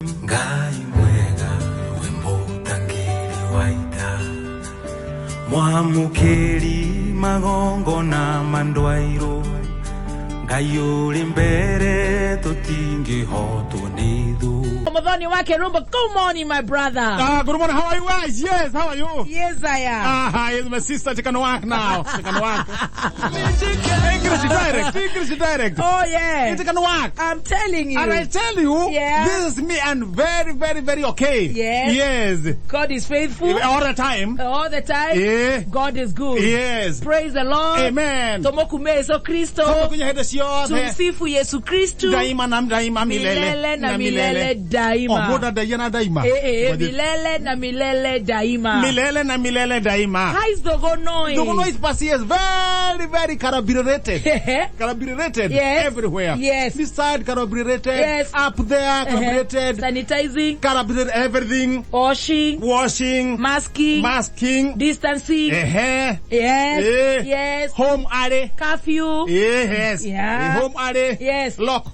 Ngai mwega wemutangiri waita mwamukiri magongo na mandwairo Ngai uri mbere tutingi hotu nithu Ramadhani wake Rumba. Good morning, my brother. Good morning. How are you guys? Yes, how are you? Yes, I am. Here's my sister. She can work now. She can work. English direct. Oh, yeah. She can work. I'm telling you. And I tell you, yeah, this is me and very, very, very okay. Yes. Yes. God is faithful. All the time. All the time. Yeah. God is good. Yes. Praise the Lord. Amen. Tomokume Yesu Kristo. Tumsifu Yesu Kristo. Daima na daima milele. Milele na milele daima. Moda daima daima. Milele na milele daima. Milele na milele daima. How is Dogonoi? Dogonoi is pasi is very, very carbureted. Carbureted. Yes. Everywhere. Yes. This side carbureted. Yes. Up there carbureted. Sanitizing. Carbureted everything. Washing. Masking. Distancing. Yes. Yes. Home are. Curfew. Yes. Yeah. Home are. Yes. Lock.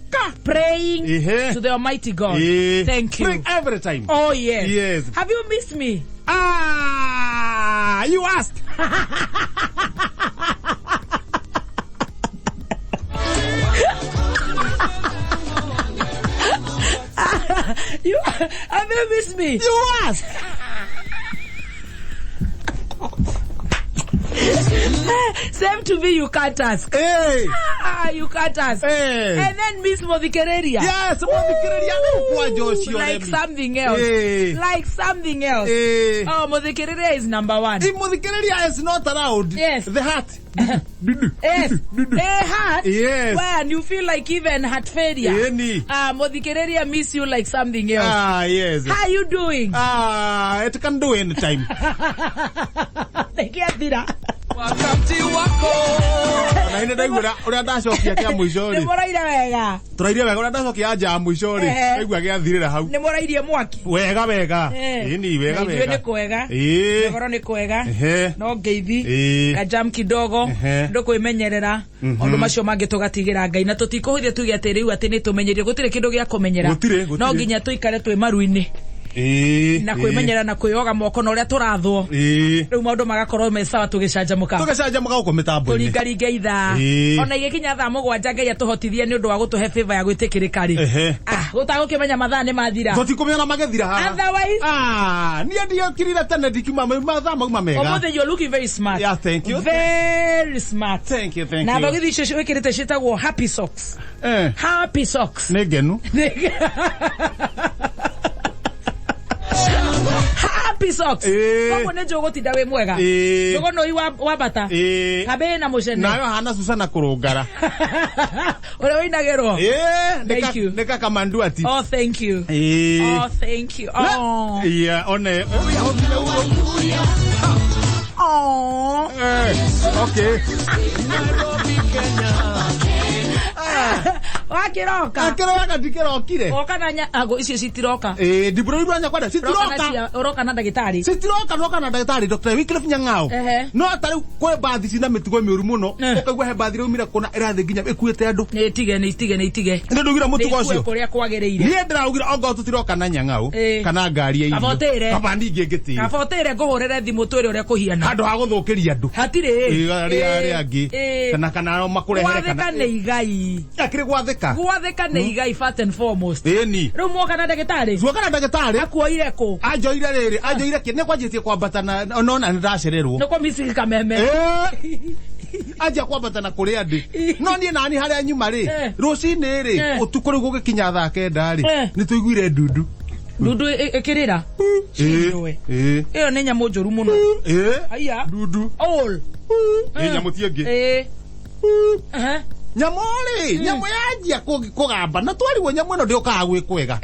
Praying to the Almighty God. Thank you. Praying every time. Oh, yes. Yes. Have you missed me? You asked. Have you missed me? You asked. Same to me, you can't ask. Hey. You can't ask. Hey. And then Miss Modikereria. Yes, Modikereria. Like something else. Hey. Like something else. Hey. Oh, Modikereria is number one. If Modikereria is not around, yes, the heart. Yes. A heart? Yes. When you feel like even heart failure. Modikereria miss you like something else. Yes. How are you doing? It can do anytime. Wakati wako. Na ine ndaigura uria ndacokia kia muico ri. Ni moraire wega. Turaire wega uria ndacokia anja muico ri. Igua gia thirira hau. Ni morairie mwaki. Wega. Ni wega. Ni kwega. Ngoro ni kwega. No ngeithi. Kajam kidogo. Ndukwimenyerera. Ondu macio mangi tugatigira Ngai na tutikuhuthia tuge ati riu ati ni tumenyerie gutire kindu gia kumenyera. No nginya tuikare twi maruini. Na kwimenyera na kwioga moko na uria turathwo riu maundu magakorwo me sawa tugicanjamuka uko mitambo ini turingaringa itha ona igikinya thaa 7 Ngai atuhotithie ni undu wa gutuhe favor ya gwitikirika ri gutagukimenya mathaa ni mathira tutikumenya magethira ha otherwise ni ndio kirira tene dikuma mathaa maguma mega omothe you looking very smart. Yeah, thank you. Very smart. Thank you. Na bagithi sheshe wekirite shitagwo happy socks. Happy socks negenu Happy socks. Komo ne jogo ti dawe mwega. Jogo no iwa bata. Kabe na moshene. Nayo hana Susana kurugara. Ore winagerwo. Thank you. Neka kamandu ati. Oh, thank you. Oh, thank you. Oh. Yeah, one. Oh. Okay. Wakiroka. Dikirokire. Oka nanya ago icio citiroka. Diburo ibanya kwada citiroka. Oroka na ndagitari. Citiroka noka na ndagitari Dr. Wycliffe Nyang'ao. No atari kwe bathi cina mitugo miuru muno. Ukagwa he bathi rumira kona irathi nginya ikuite andu. Nitige. Ndugira mutugo ucio. Kuria kwagereire. Ni ndirarugira ongo tutiroka na Nyang'ao kana ngari ya irio. Kabotere. Kabandi ngingiti. Kabotere nguhurire thimu twire uria kuhiana. Handu ha guthukiria andu. Hatire. Ari angi. Kana makurehere kana. Gwatheka ni igai. Akire gwatheka ni igai first and foremost. Ni. Riu mwoka na ndagitari. Zuoka na ndagitari. Akuoire ku. Ajoire riri. Ajoire ki ne kwajitie kwambata na nona ndacererwo. No kwa misi kameme. Aja kwambata na kuri andi. No nie nani haria nyuma ri. Rucini ri. Utukuri gugikinya thaa 9 ri. Ni tuiguire ndudu. Ndudu ekirira. Iyo ni nyamu njuru muno. Aya. Ndudu. All. Nyamu tiengi. Nyamori, nyamu yajia kugamba na twariwo nyamu ino ndiokaga gwikwega.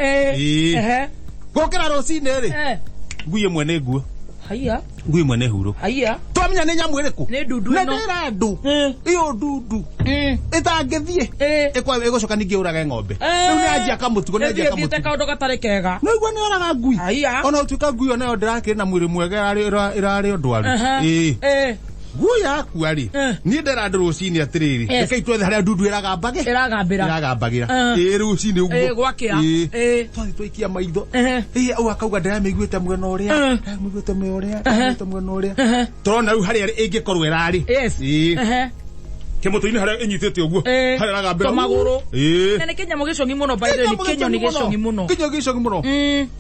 Gokera rucini ri. Nguye mwene nguo. Haya. Nguye mwene huro. Haya. Twamenya ni nyamu iriku. Ni ndudu ino. Na ndira ndu. Iyo ndudu. Itangithie. Ikwa igocoka ningi urage ng'ombe. Riu ni ajia kamutugo ni ajia kamutugo. Thiete kaundu gatari kega. No igwa ni oraga ngui. Haya. Ona utuika ngui ona ndira kiri na mwiri mwega irari ndwaru. guya kuari ni ndera ndurucini atiriri reke itwethe haria ndundu iragambira rucini uguo gwakia twathi twikia maitho au akauga ndamiguite mwena uria turona riu haria ingikorwo irari kimutu-ini haria inyitete uguo haria iragambira maguru na ni Kenya mugicongi muno by the way Kenya ni gicongi muno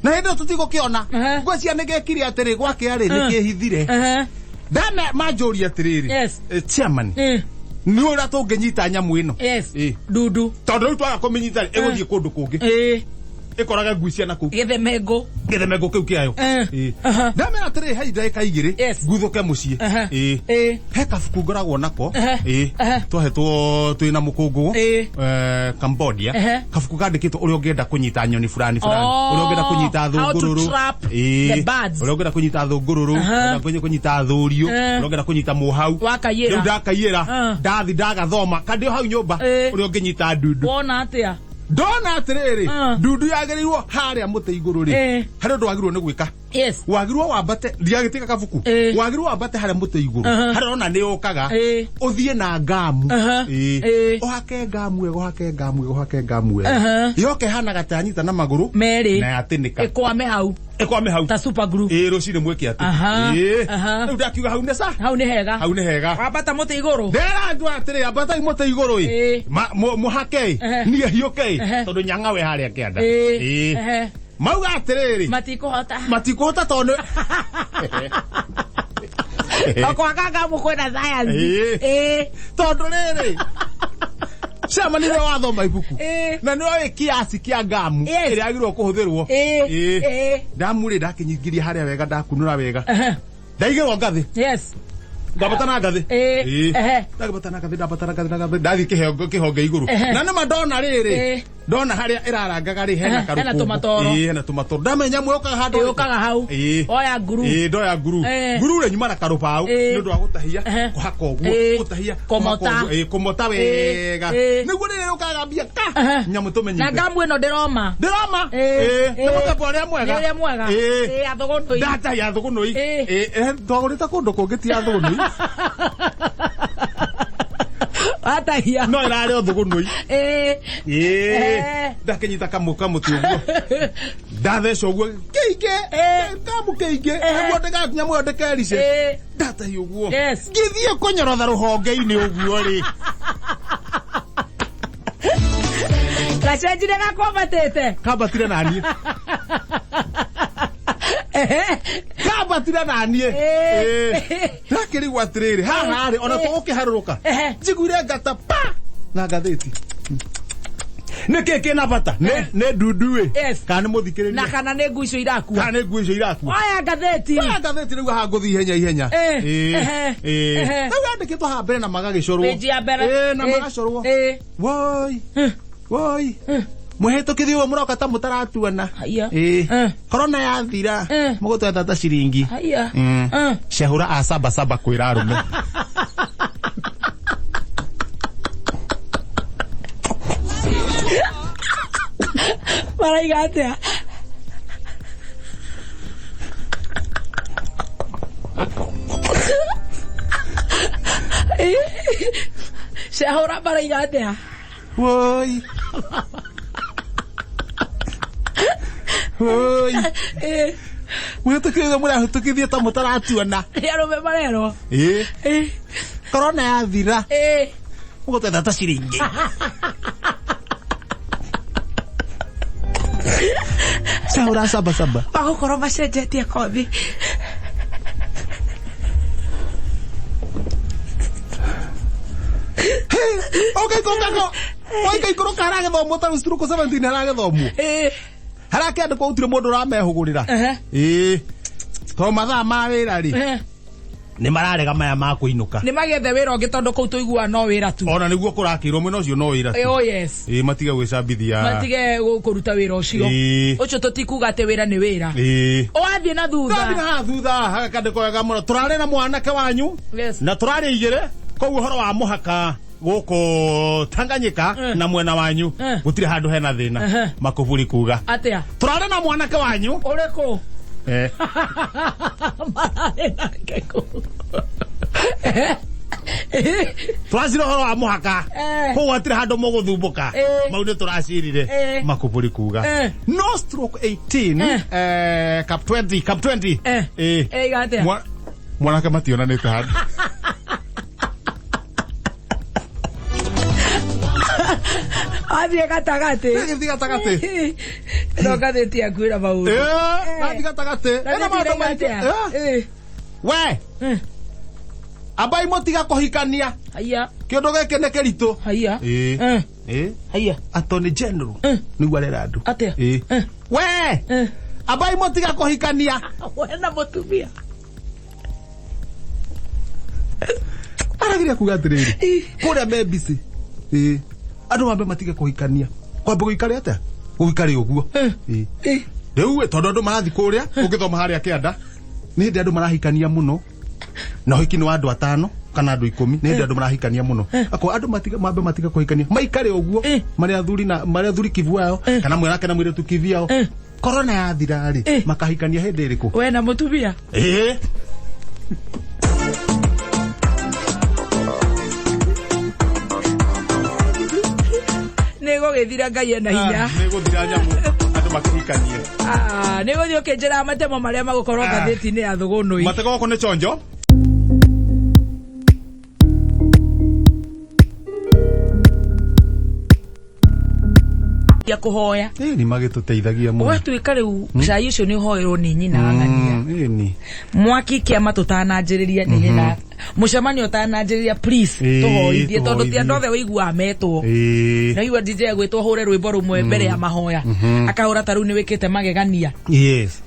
na hindi tutigukiona ngwecia nigekire atiri gwake ari nikihithire dame majori atiriri chairman ni ura tunginyita nyamu ino dudu tondu riu twaga kuminyita iguthie kundu kungi ikoraga ngwisia naku githemengo kiu kiayo dame atiri hai ndagika igiri nguthuke mucii he kabuku ngoragwo nako twahetwo twina mukungu Cambodia kabuku kandikitwo uria ungienda kunyita nyoni fulani uria ungienda kunyita thungururu uria ungienda kunyita thungururu uria kunyita thurio uria ungienda kunyita muhau riu ndakaiyira ndathi ndagathoma kandi hau nyumba uria unginyita ndudu wona atia ndona atiriri ndudu yagerirwo haria muti iguru ri hari undu wagirwo ni gwika wagirwo wambate ndiagitika kabuku wagirwo wambate haria muti iguru hari ona ni ukaga uthie na ngamu uhake ngamu yoke hana gatanyita na maguru meri na atinika ikwame hau ta super glue rucini mwiki ati riu ndakiuga hau ni hega wambata muti iguru ndera ndu atiri ambata muti iguru muhake ni hiuke tondu nyangawe haria kianda mauga atiriri matikuhota tondu okwagaga mukwena science tondu riri Chama ni wathoma ibuku na no kiasi kia ngamu iri agirwo kuhuthirwo ndamuri ndakinyingiria haria wega ndakunura wega ndaigirwo ngathi ndabatana ngathi ndabatana ngathi ndathi kihonge iguru na nima ndona riri ndona haria irarangaga ri hena karuku hena tumatoro ndamenya mwoka handu hau oya nguru ndoya nguru re nyuma na karupau ndu agutahia kuhaka uguo gutahia komota wega niguo riri ukagambia ka nyamu tumenye na ngamu ino ndiroma ndio pore mwega athugunui data ya athugunui twagurita kundu kungiti athugunui atahia no irare othugunui ndakinyita kamuti uguo ndatheca uguo keige niguo ndigakinya muoyo ndikerice ndatahia uguo ngithie kunyorotha ruhonge-ini uguo ri gacenjire kambatire nanie kambatire nanie ndakirigwo atiriri haha ri ona tugukiharuruka njiguire ngata pa na ngathiti niki na bata ne duduwe kana muthikiriria na kana ne nguico irakua aya ngatheti riu ha nguthi ihenya andikitwo ha mbere na magagicorwo na magacorwo woi muhitukithio muroka ta mutaratuana korona yathira mugutweta ta ciringi cehura a saba kwira arume maraiga atia cehura maraiga atia woi muhitukithio murahitukithia ta mutaratuana arume marerwo korona yathira mugutweta ta ciringi cehura saba bagukorwo macenjetie kothi oika ikoroka haragethomwo ta rustruko 17 haragethomwo harakendikwo gutire mundu uramehugurira to mathaa ma wira ri ni mararega maya ma kuinuka ni magethe wira ungi tondu kuu tuigua no wira tu ona niguo kurakirwo mwena ucio no wira tu matige gwicambithia matige kuruta wira ucio ucio tutikuga ati wira ni wira wathie na thutha hakandiko wega muno turari na mwanake wanyu na turari igire koguo horo wa muhaka guko Tanganyika na mwena wanyu gutire handu hena thina makuvuri kuga atia turare na mwanake wanyu ureko marare nake ku Turacira horo wa muhaka ko watira hando mo guthumbuka maude turacirire makuburi kuga no stroke 18 cap 20 gate mwana kama tiona ne tahad Abia katagate no gate tia kuira bau katagate ena maundu maite we abai motiga kohikania haya kiondo geke ne keritu haya haya Attorney General ni gwarera andu atia we abai motiga kohikania wena mutumia aragira kugatiriri kuria membisi andu mambe matiga kohikania kwambe guikari atia guikari uguo riu tondu andu marathi kuria ungithoma haria kianda ni hindi andu marahikania muno na hiki ni wa andu 5 kana andu 10 ni hindi andu marahikania muno akwa andu mambe matiga kohikania maikare uguo mari athuri kivuao kana mwerake na mwiretu kiviao corona ya thirari makahikania hindi iriku wena mutumia nego githira ngai ena hinya nego thira nyamu andu makihikanie nego thio kenjera matemo maria magukorwo ngatheti-ini ya thugunui matego goko ni chonjo ya kuhoya ni magituteithagia muno we tuika riu cai ucio ni hoerwo ni nyina ng'ania ni mwaki kiama tutananjiriria ni nyina mucemanio utananjiriria please tuhoithie tondu ti andu othe wigua metwo na igua DJ gwitwo hure rwimbo rumwe mbere ya mahoya akahura taru ni wikite magegania yes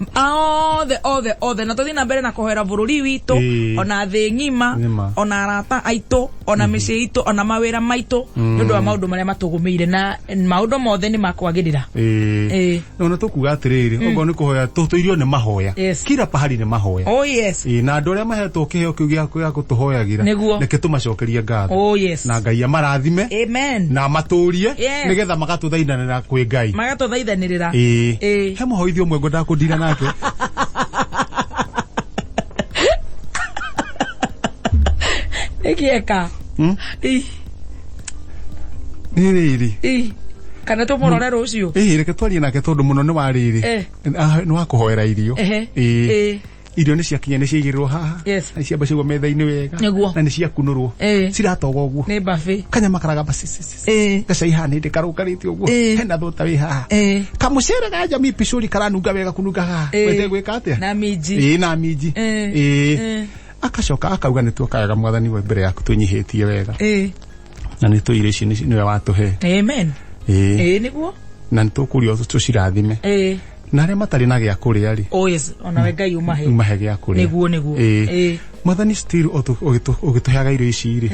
othe na tuthina mbere na kuhoera bururi witu ona thi ngima ona arata aitu ona micii itu ona mawira maitu nundu wa maundu maria matugumiire na maundu mothe ni makwagirira na tukuga atiriri ogo ni kuhoya tuirio ni mahoya kila pahali ni mahoya na andu aria mahetwo kiheo kiu gia gutuhoyagira neke tumacokerie ngatho na ngai amarathime na maturie nigetha magatuthaithanira kwi ngai magatuthaithanirira he muhoithio mwe ngwenda kundira nake ekieka riri kana tumurore rucio reke twarie nake tondu muno ni wariri ni wa kuhoera irio irio ni ciakinya ni ciigirwo haha ni ciamba cigwo metha-ini wega na ni ciakunurwo ciratoga uguo ni bafi kanyama karaga basi gacai haha nindi karukarite uguo hena thota wi haha kamucere ga Jamii Pishori karanunga wega kununga haha wende gwika atia na minji na minji akacoka akauga ni tuokaga mwathani we mbere yaku tunyihitie wega na ni tuire ici niwe watuhe amen niguo na nitukurio tucirathime na aria matari na gia kuria ri ona we ngai umahe gia kuria niguo mwathani still ogituheaga irio ici ri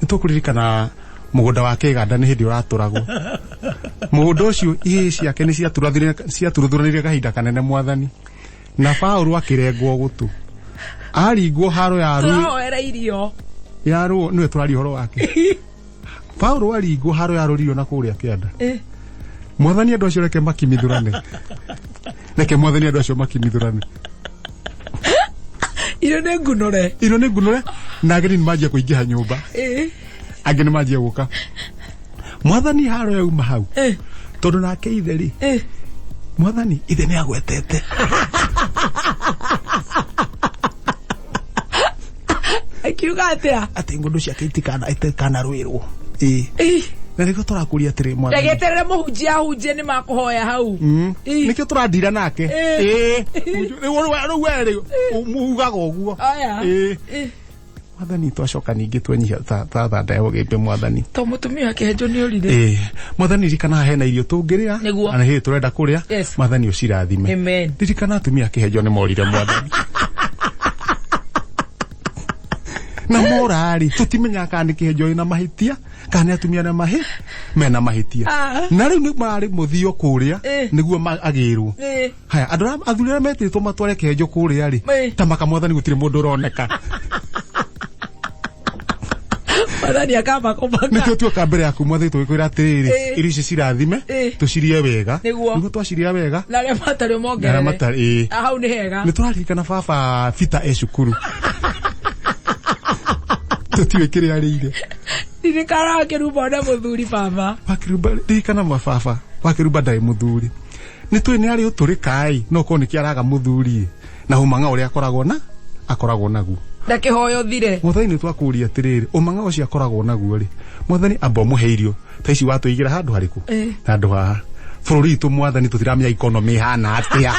nitukuririkana mugunda wa kiganda ni hindi uraturagwo mugunda ucio ihe ciake ni ciaturathuranire kahinda kanene mwathani na Paulo akirengwo gutu aringwo haro ya ru turahoera irio ya ru niwe turari horo wake Paulo aringwo haro ya rurio na kuria kianda mwathani andu acio reke makimithurane reke mwathani andu acio makimithurane iro ne ngunore na ageni nimajia kuingiha nyumba ageni nimajia guka mwathani haro ya uma hau tondu nake itheri mwathani ithe ni agwetete akiuga atia ati ngundu ciake itikana rwirwo na niko turakuria atiri mwana ndegeterere muhunjia hunjie ni makuhoya hau nikio turandira nake ru weri muhugaga uguo mwathani twacoka ningi twenyihia ta ndayo gimbe mwathani to mutumia akehenjo ni urire mwathani rikana hena irio tungirira ana hi turenda kuria mwathani ucirathime amen rikana atumia akehenjo ni morire mwathani na morari tutimenya kana kihenjo ina mahitia kana atumia na mena mahitia na riu ni mari muthio kuria niguo agirwo haya andu athurira metitwo matware kihenjo kuria ri ta makamwathani gutire mundu uroneka mwathani akamba kumaka nikio tuoka mbere yaku mwathani twikwira atiriri irio ici cirathime tucirie wega niguo twaciria wega na ria matari mongerere hau ni hega ni turaririkana baba Peter cukuru tutiwe kire arire ndire kara keruba na muthuri baba wakiruba ndikana mababa wakiruba dai muthuri ni twi ni ari uturi kai no ko ni kiaraga muthuri na umanga uri akoragwo naguo ndakihoyo thire muthani ni twakuria atiriri umanga ucio akoragwo naguo ri muthani amba muheirio taici watuigira handu hariku handu haha bururi tu mwathani tutiramenya economy hana atia